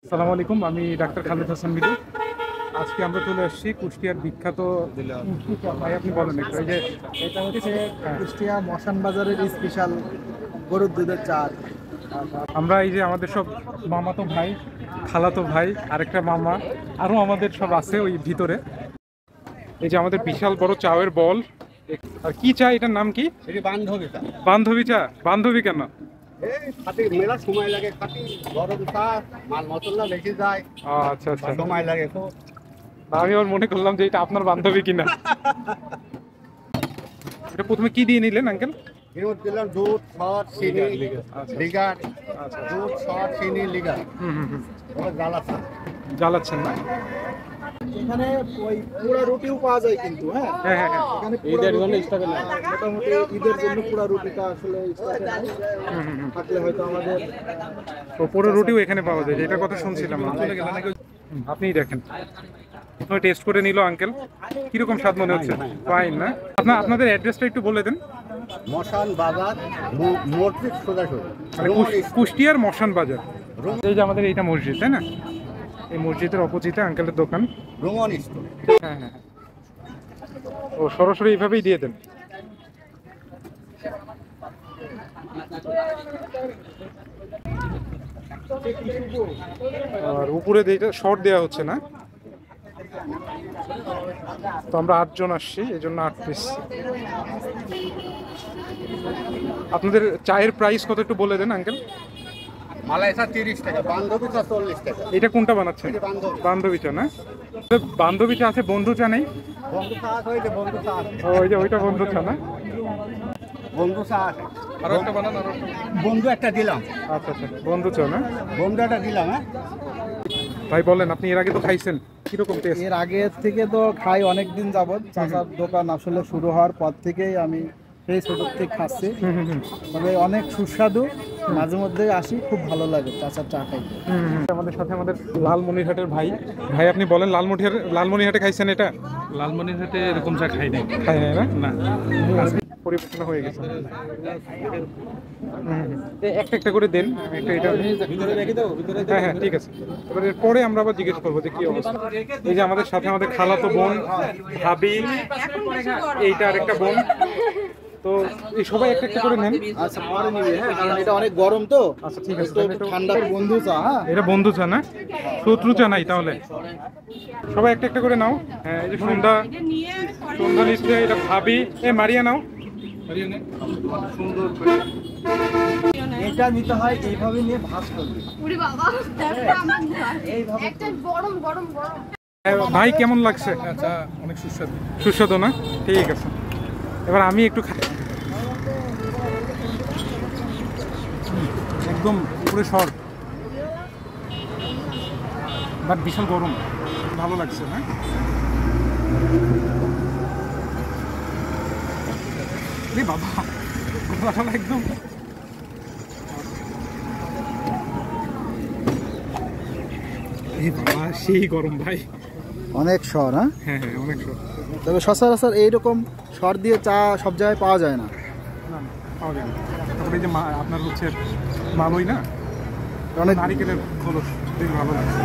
আসসালামু আলাইকুম, আমি ডাক্তার খালেদ হাসান মিঠু। আজকে আমরা চলে আসছি কুষ্টিয়ার বিখ্যাত। ভাই আপনি বলেন একটু, এই যে এটা হচ্ছে কুষ্টিয়া মশান বাজারের স্পেশাল গরুর দুধের চা। আমরা এই যে আমাদের সব মামাতো ভাই, খালাতো ভাই, আরেকটা মামা, আরও আমাদের সব আছে ওই ভিতরে। এই যে আমাদের বিশাল বড় চায়ের বল। আর কি চা, এটার নাম কি? বান্ধবী চা। বান্ধবী চা। বান্ধবী কেন? মেলা সময় লাগে, গরম চা, মাল মশলা বেশি যায়। আচ্ছা আচ্ছা, সময় লাগে তো। আমি আবার মনে করলাম যে এটা আপনার বান্ধবী কিনা। এটা প্রথমে কি দিয়ে নিলেন আঙ্কেল? দিলাম দুধ, সর, চিনি, লিগার। আচ্ছা, দুধ, সর, চিনি, লিগার। জ্বালাচ্ছেন জ্বালাচ্ছেন না? এখানে ওই পুরা রুটিও পাওয়া যায় কিন্তু। হ্যাঁ হ্যাঁ হ্যাঁ হ্যাঁ। এখানে ঈদের জন্য স্টকে নাই, মোটামুটি ঈদের জন্য পুরা রুটিটা আসলে স্টকে নাই। থাকলে হয়তো আমাদের পুরো রুটিও এখানে পাওয়া যায়, এটার কথা শুনছিলাম। আপনিই দেখেন, টেস্ট করে নিল আঙ্কেল, কিরকম স্বাদ মনে হচ্ছে? ফাইন না? আপনাদের অ্যাড্রেসটা একটু বলে দেন। মশান বাজার, মসজিদ সোজাসুজি, মানে কুষ্টিয়ার মশান বাজার। এই যে আমাদের এইটা মসজিদ, তাই না? এই মসজিদের অপোজিটে আঙ্কেলের দোকান। Roman store. হ্যাঁ হ্যাঁ, ও সরাসরি এইভাবেই দিয়ে দেন। আর উপরে শর্ট দেওয়া হচ্ছে না। তো আমরা 8 জন আসছি, এই জন্য 8 পিস। আপনাদের চায়ের প্রাইস কত একটু বলে দেন আঙ্কেল। মালাই চা 30 টাকা, বান্ধবী চা 40 টাকা। এটা কোনটা বানাচ্ছেন? বান্ধবী চা না? বান্ধবী চা আছে, বন্ধু চা নেই? বন্ধু চা আছে, ওই যে বন্ধু চা আছে। ওই যে ওইটা বন্ধু চা না? বন্ধু চা আছে। আরো একটা বানান, আরো একটা। বন্ধু একটা দিলাম। আচ্ছা আচ্ছা, বন্ধু চা না? বন্ধু একটা দিলাম। হ্যাঁ ভাই বলেন, আপনি এর আগে তো খাইছেন, কিরকম টেস্ট? এর আগে থেকে তো খাই অনেক দিন যাবত। চাচার দোকান আসলে শুরু হওয়ার পর থেকেই আমি সেই ছোট থেকে খাচ্ছি। তবে অনেক সুস্বাদু, মাঝে মধ্যে আসি, খুব ভালো লাগে চাচার চা খাইতে। আমাদের সাথে আমাদের লালমনিরহাটের ভাই। ভাই আপনি বলেন, লালমনিরহাটে খাইছেন এটা? লালমনিরহাটে এরকম চা খাই নাই। খাই নাই না? না, আজকে পরিবর্তন হয়ে গেছে। একটা একটা করে দেন, একটা এটা। হ্যাঁ হ্যাঁ ঠিক আছে। এবার এরপরে আমরা আবার জিজ্ঞেস করবো যে কি অবস্থা। এই যে আমাদের সাথে আমাদের খালাতো বোন, ভাবি, এইটা আরেকটা বোন। তো এই সবাই একটা একটা করে নেন। আচ্ছা পরে নিবি, হ্যাঁ, কারণ এটা অনেক গরম তো। আচ্ছা ঠিক আছে, একটু ঠান্ডা বন্ধু চা। হ্যাঁ এটা বন্ধু চা না? শত্রু চা নাই তাহলে? সবাই একটা একটা করে নাও। হ্যাঁ, এই যে সন্ধ্যা নিচ্ছে, এটা ভাবি। মারিয়া নাও। এটা নিতে হয় এইভাবে, নিয়ে ভাঁজ করবি। ভাই কেমন লাগছে? চা অনেক সুস্বাদু। সুস্বাদু না? ঠিক আছে, এবার আমি একটু খাই। একদম পুরো শর্ট, বাট বিশাল গরম। ভালো লাগছে না? রে বাবা, গলাটা একদম। এই বাবা, সেই গরম ভাই। অনেক স্বর। হ্যাঁ হ্যাঁ হ্যাঁ, অনেক শর্ট। তবে সচরাচর এইরকম স্বর দিয়ে চা সব জায়গায় পাওয়া যায় না। না না, পাওয়া যায় না। তারপরে এই যে আপনার হচ্ছে মালই না, অনেক নারিকেলের খোলস, বেশ ভালো লাগছে।